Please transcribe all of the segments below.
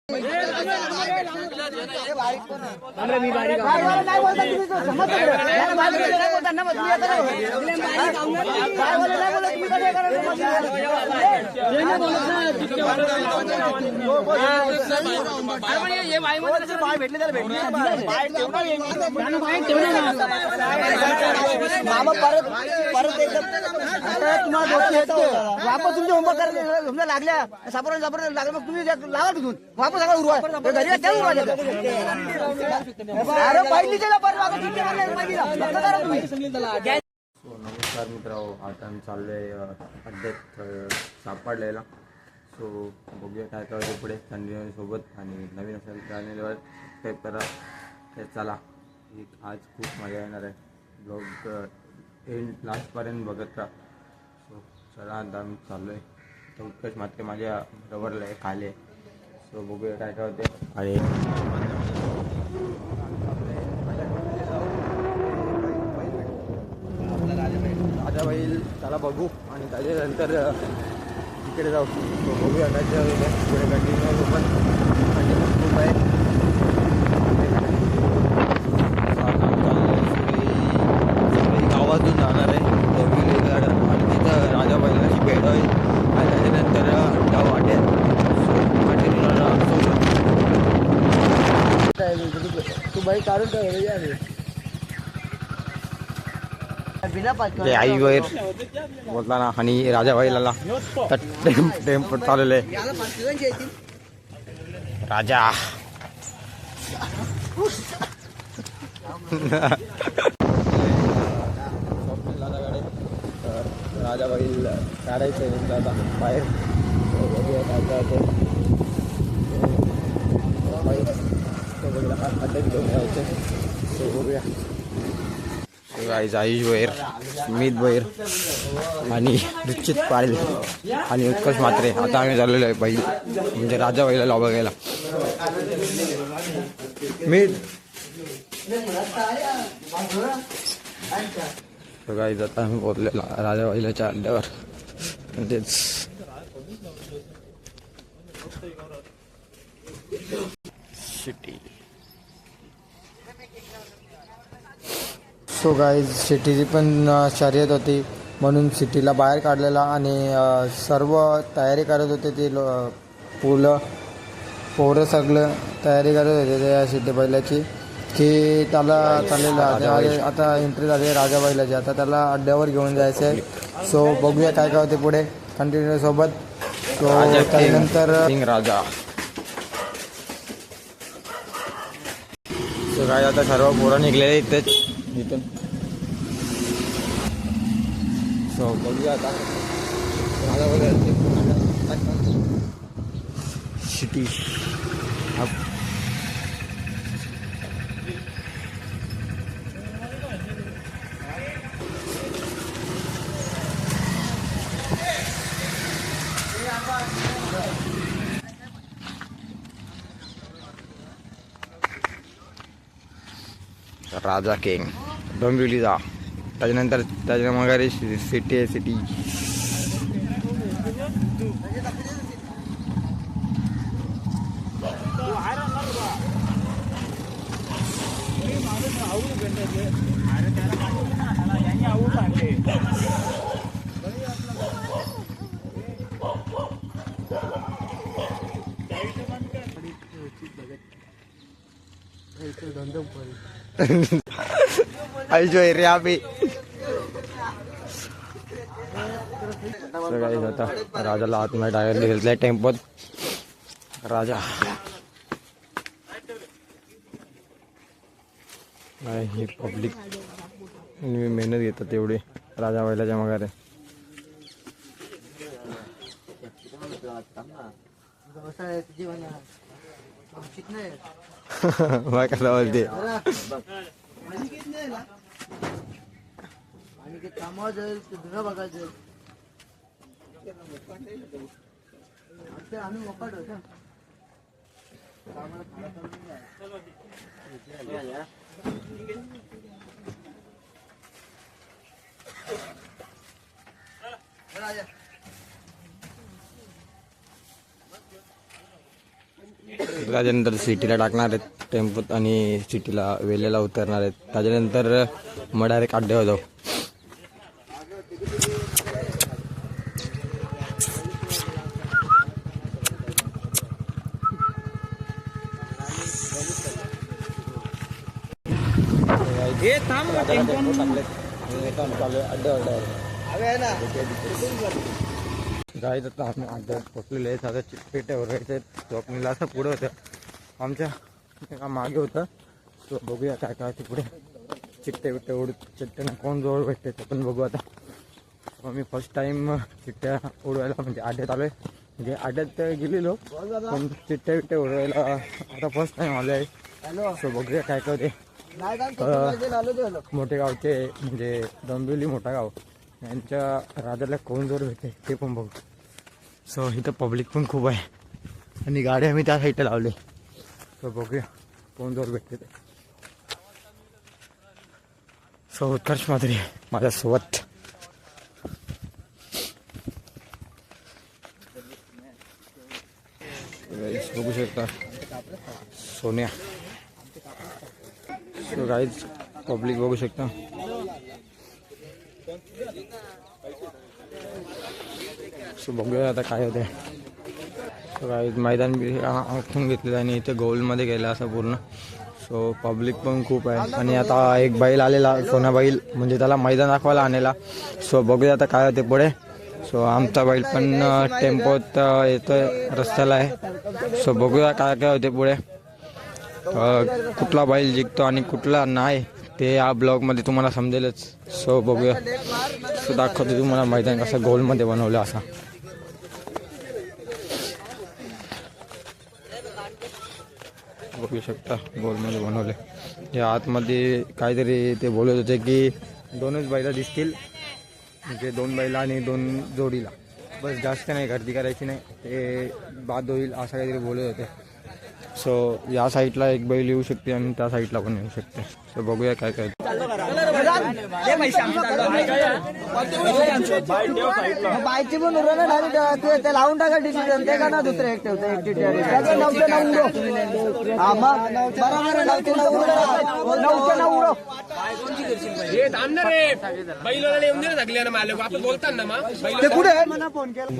वापस तुमचे होमवर्क करायला लागल्या सापडून लागलं मग तुम्ही लावा तिथून वापस सगळं उरवा घरी नमस्कार मित्रांनो, आता आम्ही चाललोय अड्ड्यात सापडलेला. सो बघूया काय करायचं पुढे कंटिन्यू सोबत. आणि नवीन असेल चॅनलवर सबस्क्राईब करा. तर चला, आज खूप मजा येणार आहे. ब्लॉग एंड लास्टपर्यंत बघत राहा. सो चला, आता आम्ही चाललोय. तर उत्कर्ष मात्र माझ्या रवरला आहे खाली. सो बघूया काय काय होते. आणि राजा बैल त्याला बघू आणि त्याच्यानंतर तिकडे जाऊ. बघूया काय पुढे कंटिन्यू सोबत. कंटिन्यू खूप आहे. गावातून जाणार आहे गार्डन आणि तिथं राजा बैलाची भेट होईल. आणि त्याच्यानंतर जाऊ वाटेल. तू बाई काढून ठेवली आई वैर बोलता ना. आणि राजा बैलाला टेम्पो चालवले. राजा राजा बैल काढायचं आता बाहेर. आयुष भैर, स्मित भैर आणि निश्चित पाटील आणि उत्कर्ष मात्रे. आता आम्ही झालेलो आहे बैल म्हणजे राजा बैलाला बघायला. मीत गाईज आता आम्ही पोहोचलेला राजा बैलाच्या अड्ड्यावर. तेच सिटी. सो गाईज सिटीची पण शर्यत होती म्हणून सिटीला बाहेर काढलेला. आणि सर्व तयारी करत होते ते पोरं सगळं तयारी करत होते त्या सिटी बैलाची की त्याला चाललेलं आता एंट्री झाली राजा बैलाची. आता त्याला अड्ड्यावर घेऊन जायचं आहे. सो बघूया काय काय होते पुढे कंटिन्यू सोबत. सो त्यानंतर राजा. सो काय आता सर्व पोरं निघलेले इथेच इथून. सो बघूया आता सिटी. राजा किंग डोंबिवलीचा. त्याच्यानंतर त्याच्या माघारी सिटी आहे सिटी. आयुष रे आम्ही आता राजाला आतमध्ये डायरेक्ट घेतलाय टेम्पोत. राजा ही पब्लिक मेहनत घेतात तेवढी राजा बैलाच्या माघारे. कसं बोलते कामावर जाईल धुणं बघायचं. आम्ही मोकाट होतो. त्याच्यानंतर सिटीला टाकणार आहेत टेम्पोत आणि सिटीला वेलेला उतरणार आहेत. त्याच्यानंतर मग डायरेक्ट अड्ड्यावर जाऊ. जायचं तर आम्ही अड्ड्यात पोचलेले आहेत. आता पेट्यावर राहायचं चौकणीला असं पुढं होतं आमच्या एका मागे होतं. तो बघूया काय काय ते पुढे चिट्टे बिट्टे उडत चिट्ट्यांना कोण जवळ भेटते ते पण बघू. आता मी फर्स्ट टाईम चिट्ट्या उडवायला म्हणजे अड्ड्यात आलो आहे. म्हणजे अड्ड्यात गेलेलो पण चिट्ट्या बिट्ट्या उडवायला आता फर्स्ट टाईम आलो आहे. सो बघूया काय काय ते. मोठे गावचे म्हणजे डोंबिवली मोठा गाव यांच्या राजाला कोण जोर भेटते ते पण बघू. सो इथं पब्लिक पण खूप आहे आणि गाडी आम्ही त्या साईडला लावले. सो बघूया कोण जोर भेटते ते. सो उत्कर्ष माधुरी माझ्यासोबत. बघू शकता सोन्या. सो गाईज पब्लिक बघू शकता. सो बघूया आता काय होते. सो गाईज मैदान बी आखून घेतलेलं आणि इथे गोलमध्ये गेलं असं पूर्ण. सो पब्लिक पण खूप आहे आणि आता एक बैल आलेला सोना बैल म्हणजे त्याला मैदान दाखवायला आणलेला. सो बघूया आता काय होते पुढे. सो आमचा बैल पण टेम्पोत येतोय रस्त्याला आहे. सो बघूया काय काय होते पुढे. कुठला बैल जिंकतो आणि कुठला नाही ते या ब्लॉगमध्ये तुम्हाला समजेलच. सो बघूया. सो दाखवतो तुम्हाला मैदान कसं गोलमध्ये बनवलं असा. बघू शकता गोलमध्ये बनवले. या आतमध्ये काहीतरी ते बोलत होते की दोनच बैला दिसतील म्हणजे 2 बैला आणि 2 जोडीला बस जास्त नाही गर्दी करायची नाही ते बाद होईल असं काहीतरी बोलत होते. सो या साईडला एक बैल येऊ शकते आणि त्या साईडला पण येऊ शकते. सो बघूया काय काय. बायची पण ते लावून टाका डिसिजन ते का ना दुसरं एक ठेवतं एक ते कुठे फोन केला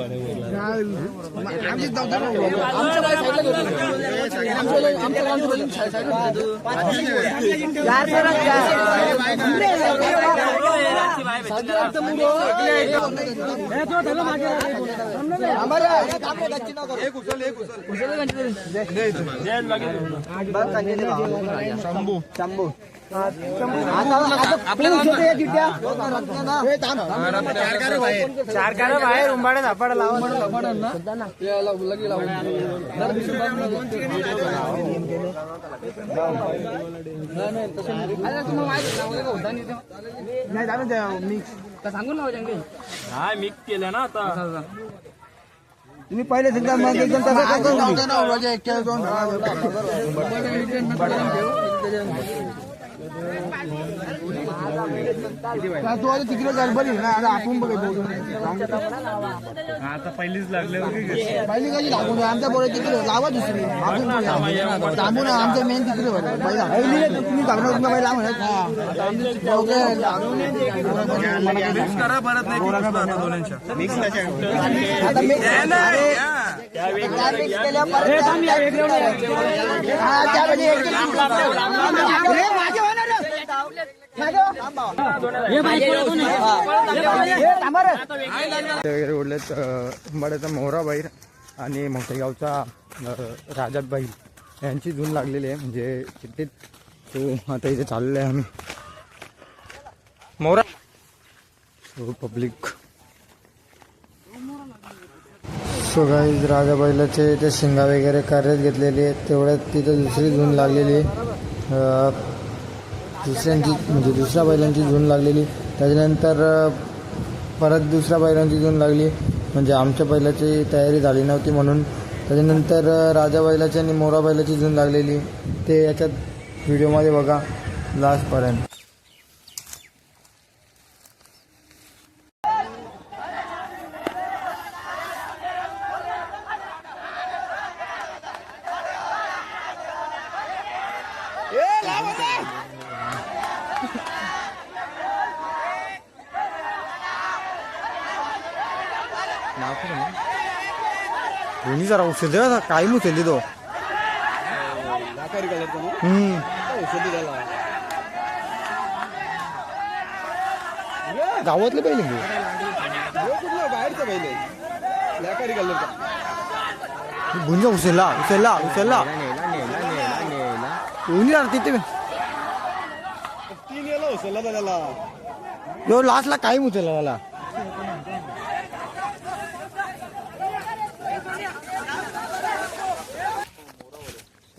शंभू चार कार बाहेर उंबाडे झापाडा लावा सांगून मिक्स केलं ना आता तुम्ही पहिले सुद्धा मग एकदम तिकडे गडबडी ना आता आपण बघायचो आता पहिलीच लागले पहिली कशी लागून आमच्या बोल तिकडे लावा दुसरी आपण थांबू ना आमच्या मेन तिकडे तुम्ही पहिला म्हणत वगैरे उडलेत. उंबाड्याचा मोहरा बैल आणि मोठेगावचा राजात बैल यांची झून लागलेली आहे म्हणजे चिठ्ठीत. तो आता इथे चाललेलं आहे आम्ही मोहरा. So public. सो गाईज राजा बैलाचे ते शिंगा वगैरे कार्यात घेतलेले आहेत तेवढ्यात तिथं दुसरी झून लागलेली दुसऱ्यांची म्हणजे दुसऱ्या बैलांची झून लागलेली. त्याच्यानंतर परत दुसऱ्या बैलांची झून लागली म्हणजे आमच्या बैलाची तयारी झाली नव्हती म्हणून. त्याच्यानंतर राजा बैलाची आणि मोरा बैलाची झून लागलेली ते याच्यात व्हिडिओमध्ये बघा लास्टपर्यंत. दोन्ही जरा उचलते का काही उचलते तो गावातले पहिले बाहेरचं पहिले गुंजा उचलला उचलला उचलला दोन्ही जरा तिथे तीन गेलो उचलला त्याला यो लास्टला काही उचलला मला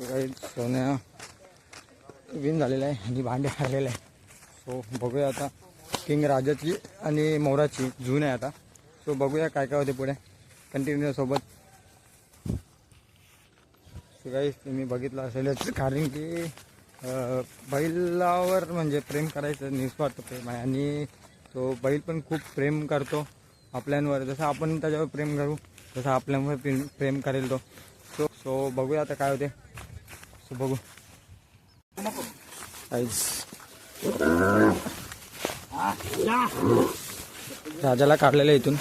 काही सोन्या विन झालेला आहे आणि भांडे हारलेलं आहे. सो बघूया आता किंग राजाची आणि मोराची जून आहे आता. सो बघूया काय काय होते पुढे कंटिन्यू सोबत. सो काही तुम्ही बघितलं असेलच कारण की बैलावर म्हणजे प्रेम करायचं निस्वार्थ प्रेम आहे आणि तो बैल पण खूप प्रेम करतो आपल्यांवर. जसं आपण त्याच्यावर प्रेम करू तसं आपल्यावर प्रेम करेल तो. सो बघूया आता काय होते. सो बघू राजाला काढलेलं इथून.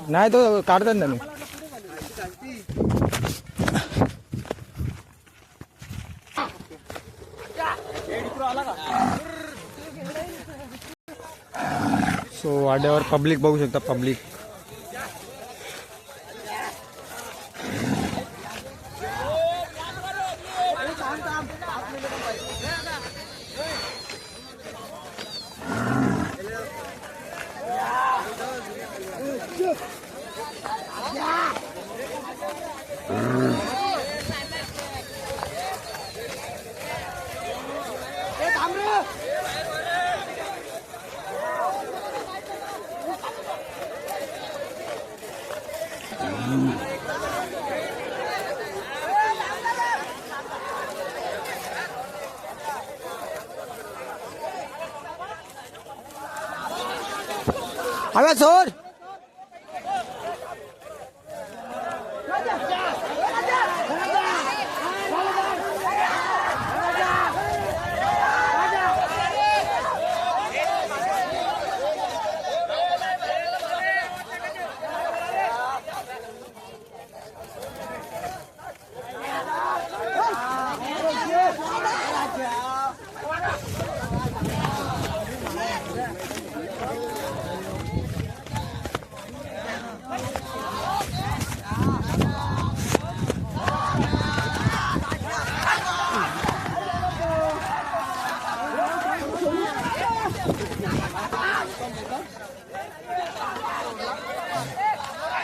नाही तो काढतात ना मी. सो वाड्यावर पब्लिक बघू शकता. पब्लिक हव्या सोड.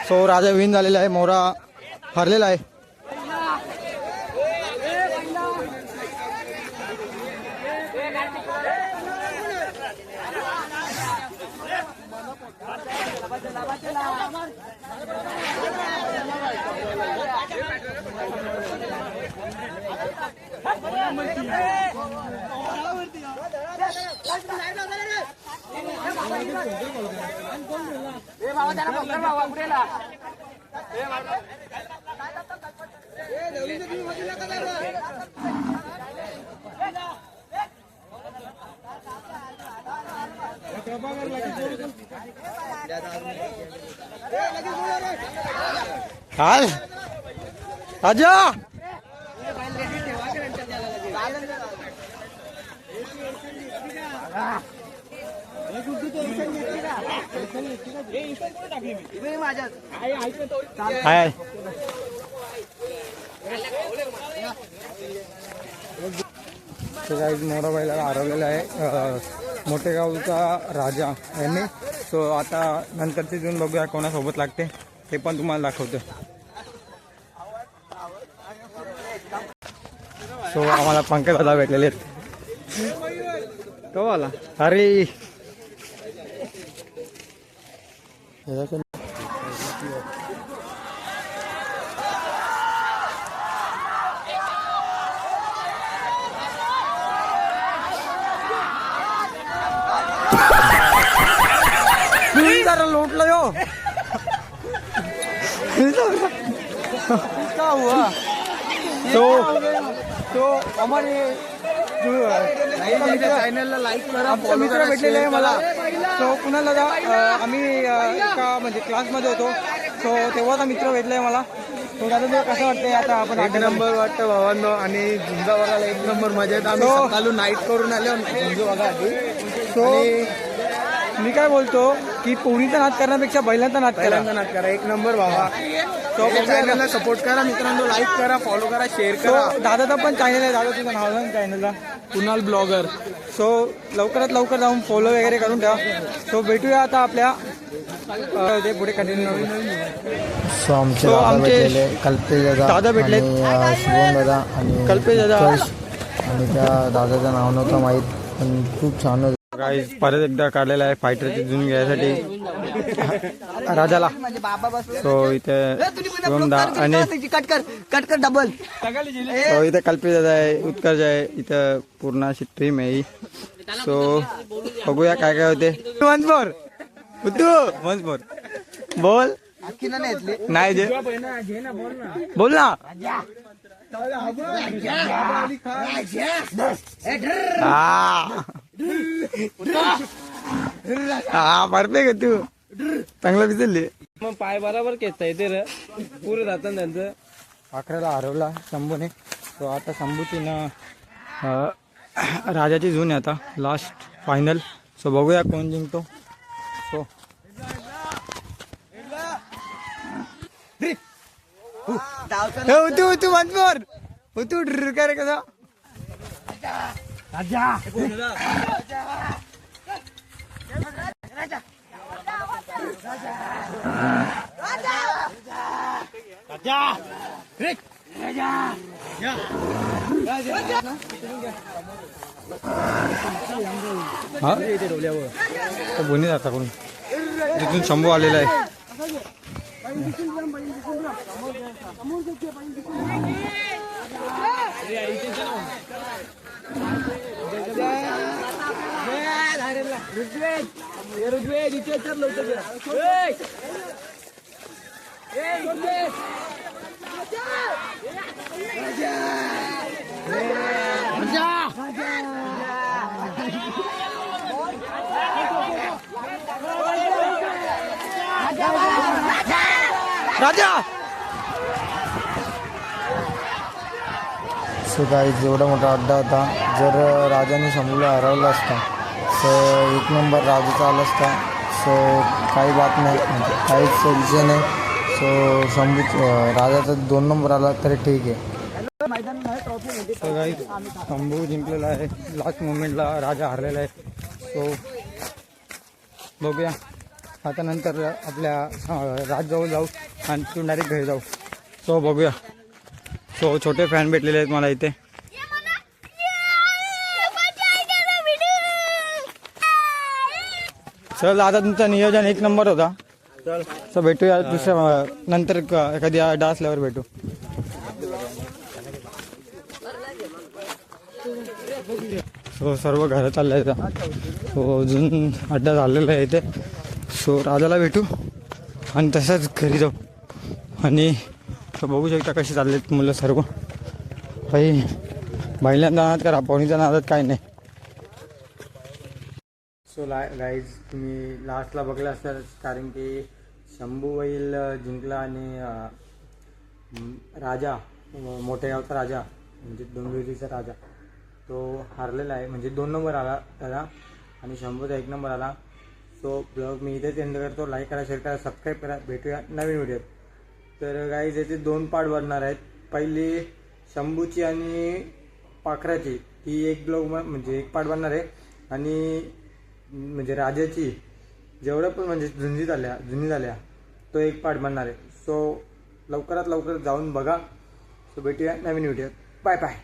सो राजा विन झालेला आहे. मोरा हरलेला आहे. काय राजा काय मोरा बैलाला हरवलेला आहे मोठेगावचा राजा यांनी. सो आता नंतरची जून बघूया कोणासोबत लागते ते पण तुम्हाला दाखवतो. सो आम्हाला पंकज दादा भेटलेले आहेत. तो आला अरे उठला यो क्या हुआ तो हमारे चॅनलला लाईक करा, आमचा मित्र भेटलेले आहे मला. सो कुणाला आम्ही एका म्हणजे क्लासमध्ये होतो. सो तेव्हाचा मित्र भेटलाय मला. तो दादा तुला कसं वाटतंय आता आपण एक नंबर वाटतं भावांनो. आणि झुंजा बघायला एक नंबर मजा येत. आम्ही सकाळून नाईट करून आलो झुंजू बघा आधी. सो मी काय बोलतो की पोरीचा नाद करण्यापेक्षा बैलांचा नाद करा एक नंबर भावा. तो चॅनलला सपोर्ट करा मित्रांनो, लाईक करा, फॉलो करा, शेअर करा. दादाचा पण चॅनल आहे. दादा तुझं नाव सांग चॅनलला. कुणाल ब्लॉगर. सो लवकरात लवकर जाऊन फॉलो वगैरे करून ठेवा. सो भेटूया आता आपल्या ते पुढे कंटिन्यू. सो आमचे कल्पेश दादा भेटले. शिवम दादा आणि कल्पेश दादा. आणि त्या दादाचं नाव नव्हतं माहीत, पण खूप छान होतं. गाईज परत एकदा काढलेला आहे फायटरची जून घ्यायसाठी राजाला. सो इथे शिवमदा आणि कट कर डबल. सो इथे कल्पेश दादा आहे, उत्कर्ष आहे, इथं पूर्ण अशी टीम आहे ही. सो बघूया काय काय होते. वन्स मोर वन्स मोर बोल नाही जे बोल ना. हा परफेक्ट तू चांगला विचारले. मग पाय बरोबर घेता येते रे पुरे जातात त्यांचं. पाखऱ्याला हरवला शंभूने. तो आता शंभूची ना राजाची जून आहे आता लास्ट फायनल. सो बघूया कोण जिंकतो. सो तू वन्स मोर तू काय रे कसा. हा तो बोनी जाता कोण तिथून शंभू आलेला आहे. राजा सो काही जेवढा मोठा अड्डा होता. जर राजाने शंभूला हरवला असता तर एक नंबर राजाचा आला असता. सो काही बात नाही, म्हणजे काहीच विषय नाही. सो राजाचा 2 नंबर आला तरी ठीक आहे. सो काही शंभू जिंकलेला आहे. लास्ट मोमेंटला राजा हरलेला आहे. सो बघूया आता नंतर आपल्या राजजवळ जाऊ आणि तू डायरेक्ट घरी जाऊ. सो बघूया. सो छोटे फॅन भेटलेले आहेत मला इथे. चल आता तुमचं नियोजन 1 नंबर होता. सो भेटूया दुसऱ्या नंतर एखादी डास असल्यावर भेटू. सो सर्व घरं चालले आहेत. सो अजून अड्डा झालेला आहे इथे. सो राजाला भेटू आणि तसंच घरी जाऊ. आणि बघू शकता कशी चाललेत मुलं सर्व. भाई बैलांचा नाद करा, पोहणीच्या नादात काय नाही. सो गाईज तुम्ही लास्टला बघलं असाल कारण की शंभू बैल जिंकला आणि राजा मोठ्या गावचा राजा म्हणजे डोंबिवलीचा राजा तो हारलेला आहे. म्हणजे 2 नंबर आला त्याला आणि शंभूचा 1 नंबर आला. सो ब्लॉग मी इथेच एंड करतो. लाईक करा, शेअर करा, सबस्क्राईब करा. भेटूया नवीन व्हिडिओत. तर गाईज याचे 2 पार्ट बनणार आहेत. पहिली शंभूची आणि पाखराची ही एक ब्लॉग म्हणजे एक पार्ट बनणार आहे. आणि म्हणजे राजाची जेवढं पण म्हणजे जुनी झाल्या तो एक पार्ट बनणार आहे. सो लवकरात लवकर जाऊन बघा. सो भेटूया नवीन व्हिडिओत. Bye bye.